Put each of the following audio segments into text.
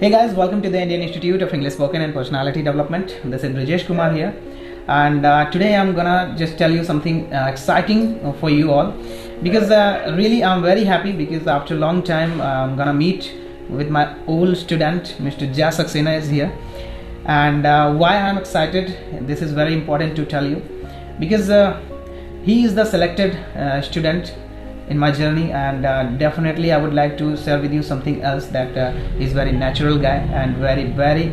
Hey guys, welcome to the Indian Institute of English Spoken and Personality Development. This is Brijesh Kumar here, and today I'm gonna just tell you something exciting for you all, because really I'm very happy because after a long time I'm gonna meet with my old student, Mr. Jay Saxena is here. And why I'm excited, this is very important to tell you, because he is the selected student in my journey, and definitely I would like to share with you something else, that he's very natural guy and very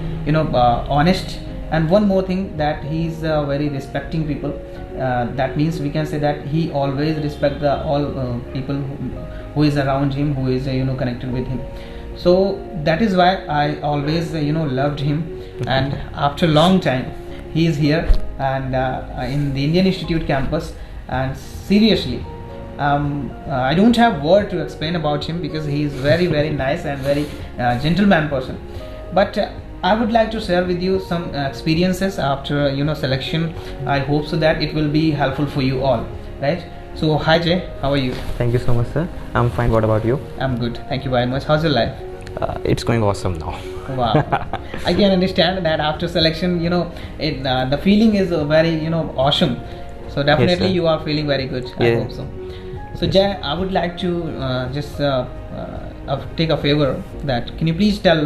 honest. And one more thing, that he's very respecting people. That means we can say that he always respect the all people who is around him, who is connected with him. So that is why I always loved him. And after a long time he is here, and in the Indian Institute campus. And seriously, I don't have word to explain about him, because he is very nice and very gentleman person. But I would like to share with you some experiences after selection. I hope so that it will be helpful for you all, right? So hi Jay, how are you? Thank you so much, sir. I'm fine. What about you? I'm good, thank you very much. How's your life? It's going awesome now. Wow. I can understand that after selection, the feeling is very awesome. So definitely Yes, you are feeling very good. I Yeah. hope so. So Jay, I would like to just take a favor, that can you please tell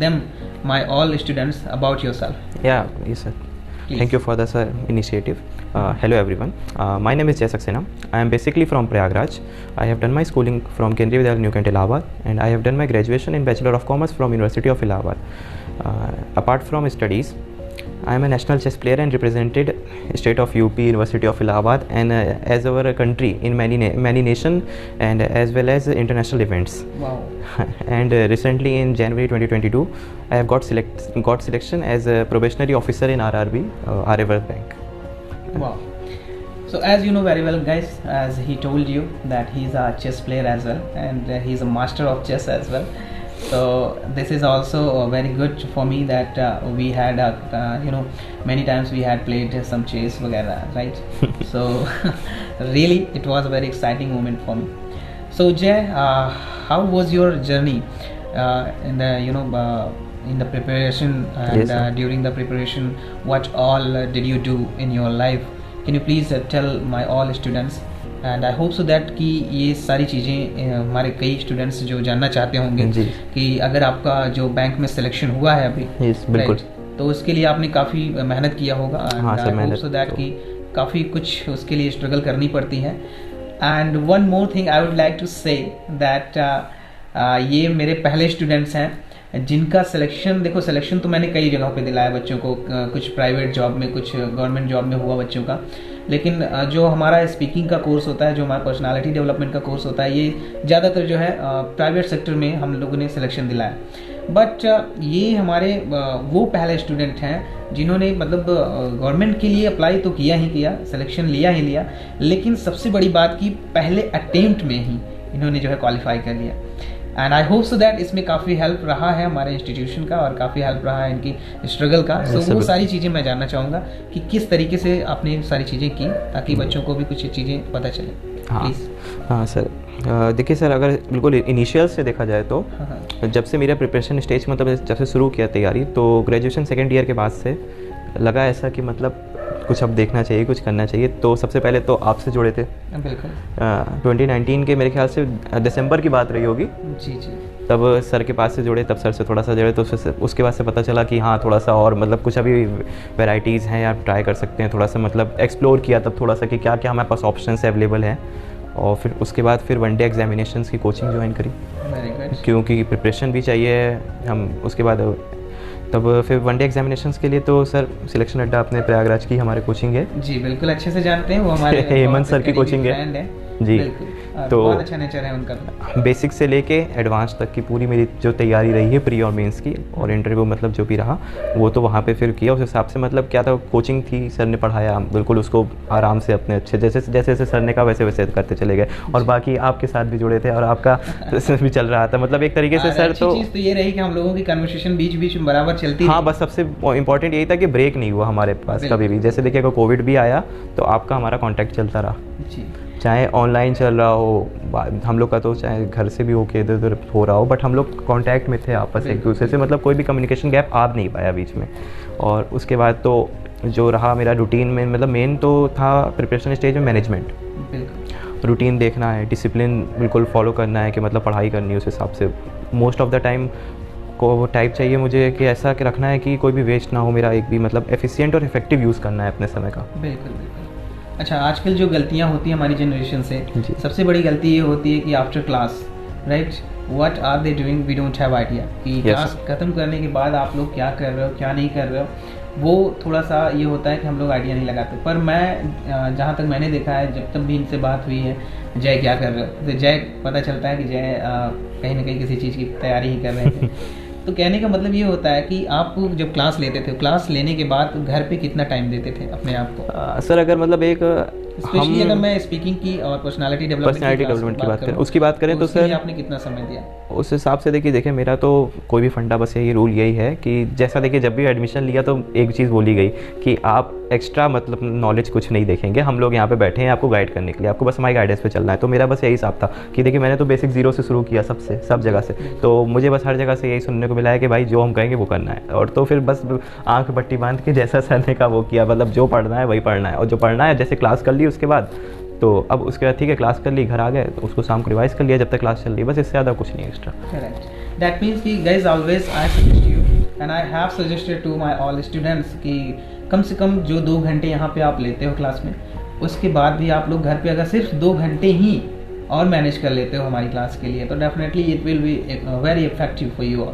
them, my all students, about yourself? Yeah, yes, sir. Please. Thank you for this initiative. Hello everyone. My name is Jay Saxena. I am basically from Prayagraj. I have done my schooling from Kendriya Vidyalaya New Kent, Allahabad, and I have done my graduation in Bachelor of Commerce from University of Allahabad. Apart from studies, I am a national chess player and represented state of UP, University of Allahabad, and as our country in many nation, and as well as international events. Wow. And recently in January 2022, I have got selection as a probationary officer in RRB, Aryavart Bank. Wow. So as you know very well guys, as he told you that he's a chess player as well, and he's a master of chess as well. So this is also very good for me, that we had many times we had played some chess vagara, right? So really it was a very exciting moment for me. So Jay, how was your journey in the preparation, and Yes, sir. during the preparation, what all did you do in your life? Can you please tell my all students? And I hope so that कि ये सारी चीज़ें हमारे कई students जो जानना चाहते होंगे जी। कि अगर आपका जो बैंक में सिलेक्शन हुआ है अभी, Yes, बिल्कुल। right, तो उसके लिए आपने काफ़ी मेहनत किया होगा, हाँ, सर, एंड आई होप मेहनत सो दैट तो- कि काफ़ी कुछ उसके लिए स्ट्रगल करनी पड़ती है. And one more thing I would like to say that ये मेरे पहले स्टूडेंट्स हैं जिनका सिलेक्शन, देखो सिलेक्शन तो मैंने कई जगहों पे दिलाया बच्चों को, कुछ प्राइवेट जॉब में, कुछ गवर्नमेंट जॉब में हुआ बच्चों का, लेकिन जो हमारा स्पीकिंग का कोर्स होता है, जो हमारा पर्सनालिटी डेवलपमेंट का कोर्स होता है, ये ज़्यादातर जो है प्राइवेट सेक्टर में हम लोगों ने सिलेक्शन दिलाया. बट ये हमारे वो पहले स्टूडेंट हैं जिन्होंने मतलब गवर्नमेंट के लिए अप्लाई तो किया ही किया, सिलेक्शन लिया ही लिया, लेकिन सबसे बड़ी बात कि पहले अटेम्प्ट में ही इन्होंने जो है क्वालिफाई कर लिया. And I hope so that इसमें काफ़ी हेल्प रहा है हमारे इंस्टीट्यूशन का, और काफ़ी हेल्प रहा है इनकी स्ट्रगल का. सो वो सारी चीज़ें मैं जानना चाहूँगा कि किस तरीके से आपने सारी चीज़ें की, ताकि बच्चों को भी कुछ चीज़ें पता चले. हाँ प्लीज़. हाँ सर, देखिए सर, अगर बिल्कुल इनिशियल से देखा जाए तो हाँ. जब से मेरा प्रिपरेशन स्टेज, मतलब जब से शुरू किया तैयारी, तो ग्रेजुएशन सेकेंड ईयर के बाद से लगा ऐसा कि मतलब कुछ अब देखना चाहिए, कुछ करना चाहिए. तो सबसे पहले तो आपसे जुड़े थे. बिल्कुल. 2019 के मेरे ख्याल से दिसंबर की बात रही होगी, जी जी. तब सर के पास से जुड़े, तब सर से थोड़ा सा जुड़े, तो उसके बाद से पता चला कि हाँ थोड़ा सा और मतलब कुछ अभी वैरायटीज़ हैं, आप ट्राई कर सकते हैं. थोड़ा सा मतलब एक्सप्लोर किया तब थोड़ा सा कि क्या क्या हमारे पास ऑप्शंस अवेलेबल हैं. और फिर उसके बाद फिर वनडे एग्जामिनेशंस की कोचिंग ज्वाइन करी, वेरी गुड. क्योंकि प्रिपरेशन भी चाहिए हम. उसके बाद तब फिर वनडे एग्जामिनेशंस के लिए तो सर सिलेक्शन अड्डा अपने प्रयागराज की हमारी कोचिंग है. जी बिल्कुल, अच्छे से जानते हैं, वो हमारे हेमंत सर की करीबी कोचिंग है. फ्रेंड है. जी. बिल्कुल. तो बहुत अच्छा नेचर है उनका. बेसिक से लेके एडवांस तक की पूरी मेरी जो तैयारी रही है, प्री और मेंस की, और इंटरव्यू मतलब जो भी रहा वो तो वहाँ पे फिर किया. उस हिसाब से मतलब क्या था, कोचिंग थी, सर ने पढ़ाया, बिल्कुल उसको आराम से अपने अच्छे जैसे जैसे सर ने कहा वैसे वैसे करते चले गए. और बाकी आपके साथ भी जुड़े थे और आपका भी चल रहा था, मतलब एक तरीके से सर. तो चीज़ तो ये रही कि हम लोगों की कन्वर्सेशन बीच बीच में बराबर चलती हाँ, रही. बस सबसे इम्पोर्टेंट यही था कि ब्रेक नहीं हुआ हमारे पास कभी भी. जैसे देखिए अगर कोविड भी आया तो आपका हमारा कांटेक्ट चलता रहा, जी. चाहे ऑनलाइन चल रहा हो, हम लोग का तो चाहे घर से भी होके इधर उधर हो रहा हो, बट हम लोग कांटेक्ट में थे आपस एक दूसरे से, मतलब कोई भी कम्युनिकेशन गैप आ नहीं पाया बीच में। और उसके बाद तो जो रहा मेरा रूटीन में, मतलब मेन तो था प्रिपरेशन स्टेज में मैनेजमेंट, रूटीन देखना है, डिसिप्लिन बिल्कुल फॉलो करना है कि मतलब पढ़ाई करनी है उस हिसाब से। मोस्ट ऑफ द टाइम को वो टाइप चाहिए मुझे कि ऐसा कि रखना है कि कोई भी वेस्ट ना हो मेरा एक भी, मतलब एफिशिएंट और इफेक्टिव यूज़ करना है अपने समय का। बिल्कुल बिल्कुल। अच्छा, आजकल जो गलतियाँ होती हैं हमारी जनरेशन से, सबसे बड़ी गलती ये होती है कि after class, right, what are they doing, we don't have idea कि क्लास खत्म करने के बाद आप लोग क्या कर रहे हो क्या नहीं कर रहे हो, वो थोड़ा सा ये होता है कि हम लोग आइडिया नहीं लगाते। पर मैं जहाँ तक मैंने देखा है, जब तक भी इनसे बात हुई है, जय क्या कर रहे हो, तो जय पता चलता है कि जय कहीं ना कहीं किसी चीज़ की तैयारी ही कर रहे थे। तो कहने का मतलब ये होता है कि आप जब क्लास लेते थे, क्लास लेने के बाद घर पे कितना टाइम देते थे अपने आप को? सर अगर मतलब एक स्पेशली अगर मैं स्पीकिंग की और पर्सनालिटी डेवलपमेंट की बात करें, उसकी बात करें तो सर आपने कितना समय दिया उस हिसाब से? देखिए मेरा तो कोई भी फंडा बस यही रूल यही है कि जैसा देखिए जब भी एडमिशन लिया तो एक चीज़ बोली गई कि आप एक्स्ट्रा मतलब नॉलेज कुछ नहीं देखेंगे, हम लोग यहाँ पे बैठे हैं आपको गाइड करने के लिए, आपको बस हमारी गाइडेंस पे चलना है। तो मेरा बस यही हिसाब था कि देखिए मैंने तो बेसिक जीरो से शुरू किया, सब जगह से, तो मुझे बस हर जगह से यही सुनने को मिला है कि भाई जो हम कहेंगे वो करना है। और तो फिर बस आँख बट्टी बांध के जैसा सर ने कहा वो किया, मतलब जो पढ़ना है वही पढ़ना है, और जो पढ़ना है जैसे क्लास कर ली उसके बाद, तो अब उसके बाद ठीक है क्लास कर ली, घर आ गए तो उसको शाम को रिवाइज कर लिया जब तक क्लास चल रही है, बस इससे ज़्यादा कुछ नहीं एक्स्ट्रा। करेक्ट, दैट मीन्स कि guys always I suggest you and I have suggested to my all students कि कम से कम जो 2 घंटे यहाँ पे आप लेते हो क्लास में, उसके बाद भी आप लोग घर पे अगर सिर्फ 2 घंटे ही और मैनेज कर लेते हो हमारी क्लास के लिए, तो definitely it will be very effective for you all.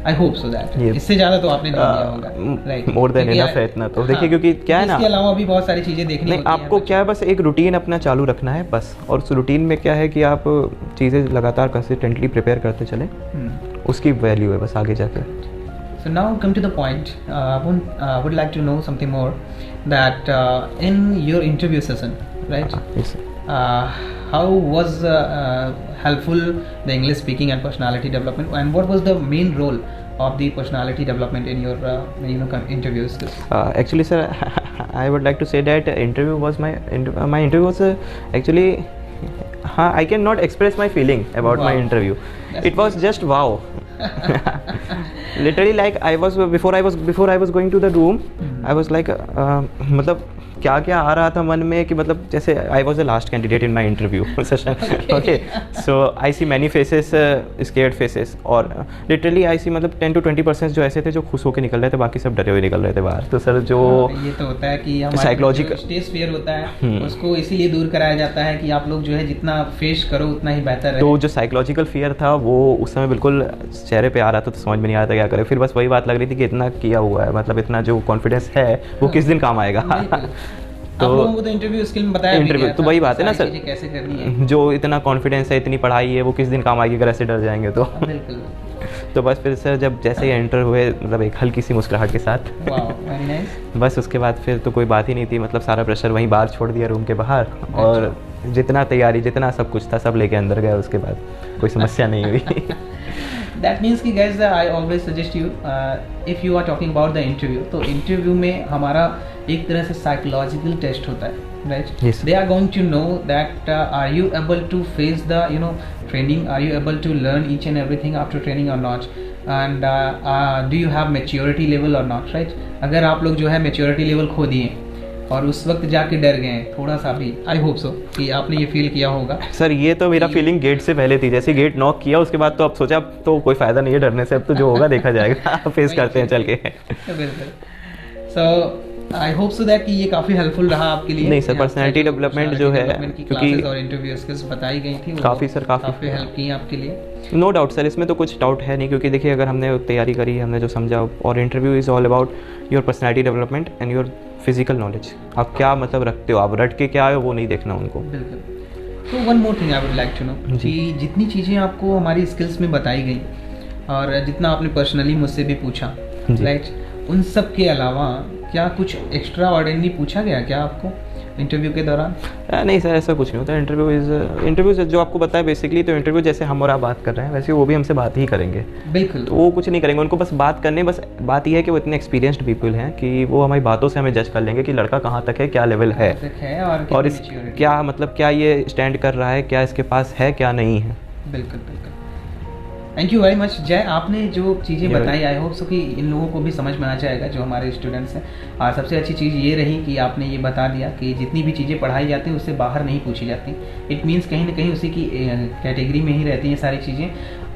I hope so that इससे ज़्यादा तो आपने नहीं दिया होगा, राइट? मोर देन इनफ है इतना तो। देखिए क्योंकि क्या है ना, इसके अलावा भी बहुत सारी चीज़ें देखनी होती हैं। आपको क्या है, बस एक रूटीन अपना चालू रखना है बस, और उस रूटीन में क्या है कि आप चीज़ें लगातार कंसिस्टेंटली प्रिपेयर करते चलें, उसकी वैल्यू है बस आगे जाकर। So now come to the point. I would like to know something more that in your interview session, right? Yes. How was helpful the English speaking and personality development, and what was the main role of the personality development in your interviews? Actually, sir, I would like to say that interview was my interview was actually. I cannot express my feeling about my interview. It was just wow. Literally, like before I was going to the room, I was like मतलब क्या क्या आ रहा था मन में कि मतलब जैसे I was the last candidate in my interview session, okay, so I see many faces, scared faces, और लिटरली आई सी मतलब 10 to 20% जो ऐसे थे जो खुश होकर निकल रहे थे, बाकी सब डरे हुए निकल रहे थे बाहर। तो सर जो ये तो होता है कि साइकोलॉजिकल स्टेज फियर होता है, उसको इसीलिए दूर कराया जाता है कि आप लोग जो है जितना फेस करो उतना ही बेहतर है। तो जो साइकोलॉजिकल फियर था वो उस समय बिल्कुल चेहरे पे आ रहा था, तो समझ में नहीं आ रहा था क्या करें। फिर बस वही बात लग रही थी कि इतना किया हुआ है, मतलब इतना जो कॉन्फिडेंस है वो किस दिन काम आएगा। तो आप लोगों को तो इंटरव्यू स्किल में बताया इंटरव्यू तो वही बात है ना सर, कैसे करनी है, जो इतना कॉन्फिडेंस है, इतनी पढ़ाई है, वो किस दिन काम आएगी अगर ऐसे डर जाएंगे तो। बिल्कुल। तो बस फिर सर जब जैसे ही एंटर हुए, मतलब एक हल्की सी मुस्कुराहट के साथ, वेरी नाइस, बस उसके बाद फिर तो कोई बात ही नहीं थी, मतलब सारा प्रेशर वहीं बाहर छोड़ दिया रूम के बाहर, और जितना तैयारी जितना सब कुछ था सब लेके अंदर गए, उसके बाद कोई समस्या नहीं हुई। That means कि guys I always suggest you if you are talking about the interview, तो interview में हमारा एक तरह से psychological test होता है, right? Yes. They are going to know that are you able to face the training, are you able to learn each and everything after training or not, and do you have maturity level or not, right? अगर आप लोग जो है maturity level खो दिए और उस वक्त जाके डर गए थोड़ा सा भी, आई होप सो कि आपने ये फील किया होगा। सर ये तो मेरा फीलिंग गेट से पहले थी, जैसे गेट नॉक किया उसके बाद तो अब सोचा अब तो कोई फ़ायदा नहीं है डरने से, अब तो जो होगा देखा जाएगा, फेस करते हैं चल के। बिल्कुल। सो आई होप सो दैट कि ये काफ़ी हेल्पफुल रहा आपके लिए। नहीं सर, पर्सनैलिटी डेवलपमेंट जो है, क्योंकि और इंटरव्यू स्किल्स बताई गई थी, काफ़ी सर काफ़ी हेल्प की आपके लिए। नो डाउट सर, इसमें तो कुछ डाउट है नहीं, क्योंकि देखिए अगर हमने तैयारी करी, हमने जो समझा, और interview is all about your personality development and your physical knowledge, आप क्या मतलब रखते हो, आप रट के क्या आए हो वो नहीं देखना उनको। बिल्कुल। तो one more thing I would like to know कि जितनी चीज़ें आपको हमारी स्किल्स में बताई गई और जितना आपने पर्सनली मुझसे भी पूछा, राइट, उन सब के अलावा क्या कुछ एक्स्ट्रा ऑर्डिनरी पूछा गया क्या आपको? इंटरव्यू के दौरान? नहीं सर, ऐसा कुछ नहीं होता। इंटरव्यू जो आपको पता है बेसिकली, तो इंटरव्यू जैसे हम और आप बात कर रहे हैं वैसे वो भी हमसे बात ही करेंगे। बिल्कुल। तो वो कुछ नहीं करेंगे, उनको बस बात करने, बस बात ये है कि वो इतने एक्सपीरियंस्ड पीपल हैं कि वो हमारी बातों से हमें जज कर लेंगे कि लड़का कहाँ तक है, क्या लेवल है और इस क्या मतलब क्या ये स्टैंड कर रहा है, क्या इसके पास है, क्या नहीं है। बिल्कुल बिल्कुल। थैंक यू वेरी मच जय, आपने जो चीज़ें बताई आई होप सो कि इन लोगों को भी समझ में आ जाएगा जो हमारे स्टूडेंट्स हैं। और सबसे अच्छी चीज़ ये रही कि आपने ये बता दिया कि जितनी भी चीज़ें पढ़ाई जाती हैं उससे बाहर नहीं पूछी जाती। इट मीन्स कहीं ना कहीं उसी की कैटेगरी में ही रहती हैं सारी चीज़ें।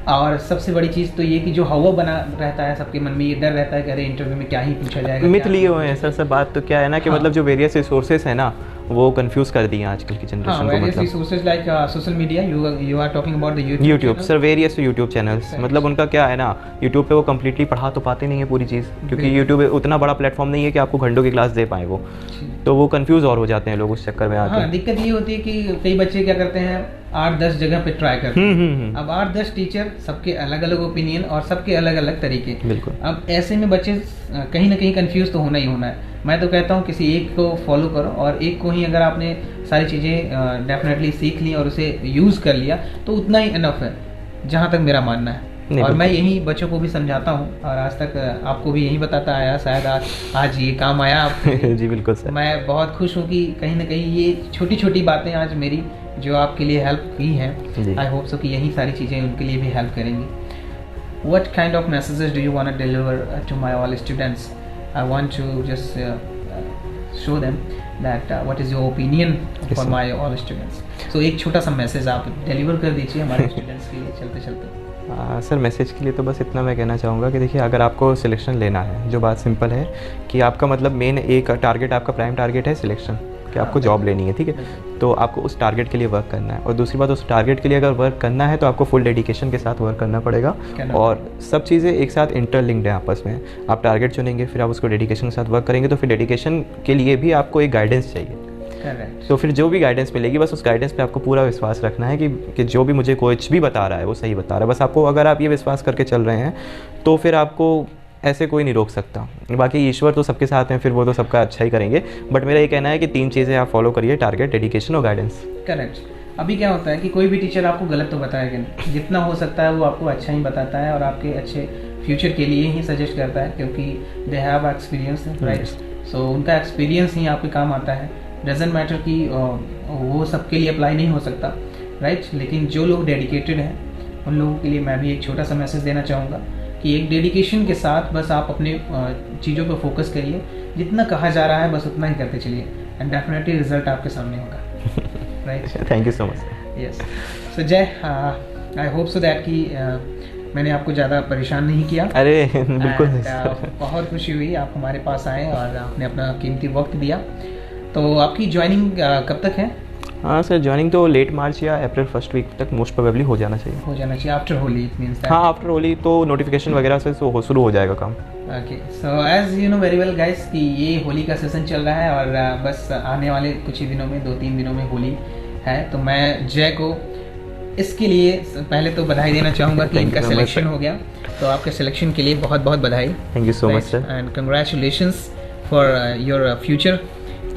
और सबसे बड़ी चीज़ तो ये कि जो हवा बना रहता है सबके मन में, ये डर रहता है कि अरे इंटरव्यू में क्या ही पूछा जाएगा। मिथ लिए हुए हैं सर। बात तो क्या है ना कि मतलब जो वेरियस रिसोर्सेज है ना वो कंफ्यूज कर दिए आजकल की जनरेशन को। Various resources like social media, you are talking about the YouTube sir, various YouTube channels. मतलब उनका क्या है ना, यूट्यूब पे वो कम्प्लीटली पढ़ा तो पाते नहीं है पूरी चीज़, क्योंकि यूट्यूब उतना बड़ा प्लेटफॉर्म नहीं है कि आपको घंटों की क्लास दे पाए वो, तो वो कंफ्यूज और हो जाते हैं लोग उस चक्कर में आके। दिक्कत ये होती है कि कई बच्चे क्या करते हैं 8-10 जगह पे ट्राई करते हैं। अब 8-10 टीचर, सबके अलग अलग ओपिनियन और सबके अलग अलग तरीके। बिल्कुल। अब ऐसे में बच्चे कहीं ना कहीं कंफ्यूज तो होना ही होना है। मैं तो कहता हूँ किसी एक को फॉलो करो, और एक को ही अगर आपने सारी चीज़ें डेफिनेटली सीख ली और उसे यूज़ कर लिया तो उतना ही इनफ है, जहाँ तक मेरा मानना है। और मैं यही बच्चों को भी समझाता हूँ और आज तक आपको भी यही बताता आया, शायद आज ये काम आया आपको। जी बिल्कुल सर। मैं बहुत खुश हूँ कि कहीं ना कहीं ये छोटी छोटी बातें आज मेरी जो आपके लिए हेल्प की हैं, आई होप सो कि यही सारी चीज़ें उनके लिए भी हेल्प करेंगी। What kind of messages do you want to deliver to my all students? I want to just show them that what is your opinion for my all students. So एक छोटा सा मैसेज आप deliver कर दीजिए हमारे students के लिए चलते चलते। सर मैसेज के लिए तो बस इतना मैं कहना चाहूँगा कि देखिए, अगर आपको सिलेक्शन लेना है, जो बात सिंपल है कि आपका मतलब मेन एक टारगेट, आपका प्राइम टारगेट है सिलेक्शन, कि आपको जॉब लेनी है, ठीक है, तो आपको उस टारगेट के लिए वर्क करना है। और दूसरी बात, उस टारगेट के लिए अगर वर्क करना है तो आपको फुल डेडिकेशन के साथ वर्क करना पड़ेगा, और सब चीज़ें एक साथ इंटरलिंक्ड हैं आपस में। आप टारगेट चुनेंगे, फिर आप उसको डेडिकेशन के साथ वर्क करेंगे, तो फिर डेडिकेशन के लिए भी आपको एक गाइडेंस चाहिए। तो फिर जो भी गाइडेंस मिलेगी, बस उस गाइडेंस पे आपको पूरा विश्वास रखना है कि जो भी मुझे कोच भी बता रहा है वो सही बता रहा है। बस आपको, अगर आप ये विश्वास करके चल रहे हैं तो फिर आपको ऐसे कोई नहीं रोक सकता। बाकी ईश्वर तो सबके साथ हैं, फिर वो तो सबका अच्छा ही करेंगे। बट मेरा ये कहना है कि 3 चीज़ें आप फॉलो करिए, टारगेट, डेडिकेशन और गाइडेंस। करेक्ट। अभी क्या होता है कि कोई भी टीचर आपको गलत तो बताएगा नहीं, जितना हो सकता है वो आपको अच्छा ही बताता है और आपके अच्छे फ्यूचर के लिए ही सजेस्ट करता है, क्योंकि दे हैव एक्सपीरियंस, राइट। सो उनका एक्सपीरियंस ही आपके काम आता है। डजेंट मैटर कि वो सबके लिए अप्लाई नहीं हो सकता, राइट। लेकिन जो लोग डेडिकेटेड हैं उन लोगों के लिए मैं भी एक छोटा सा मैसेज देना चाहूँगा कि एक डेडिकेशन के साथ बस आप अपने चीज़ों पर फोकस करिए, जितना कहा जा रहा है बस उतना ही करते चलिए, एंड डेफिनेटली रिजल्ट आपके सामने होगा, right. Thank you so much. Yes. So Jai, I hope so that कि मैंने आपको ज़्यादा परेशान नहीं किया। अरे बिल्कुल। बहुत खुशी हुई आप हमारे पास आए और आपने अपना कीमती वक्त दिया। तो आपकी ज्वाइनिंग कब तक है? हाँ सर, ज्वाइनिंग तो लेट मार्च या अप्रैल फर्स्ट वीक तक मोस्ट प्रोबेबली हो जाना चाहिए। After Holi, it means that. हाँ, आफ्टर होली तो नोटिफिकेशन वगैरह से शुरू हो जाएगा काम। Okay, so as you know very well guys कि ये होली का सीजन चल रहा है और बस आने वाले कुछ ही दिनों में, 2-3 दिनों में होली है। तो मैं जय को इसके लिए पहले तो बधाई देना चाहूँगा कि इनका सिलेक्शन हो गया। तो आपके सिलेक्शन के लिए बहुत बहुत बधाई। Thank you so much sir, and congratulations for your future.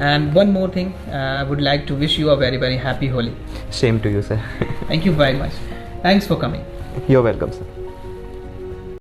And one more thing, I would like to wish you a very very happy Holi. Same to you sir. Thank you very much. Thanks for coming. You're welcome sir.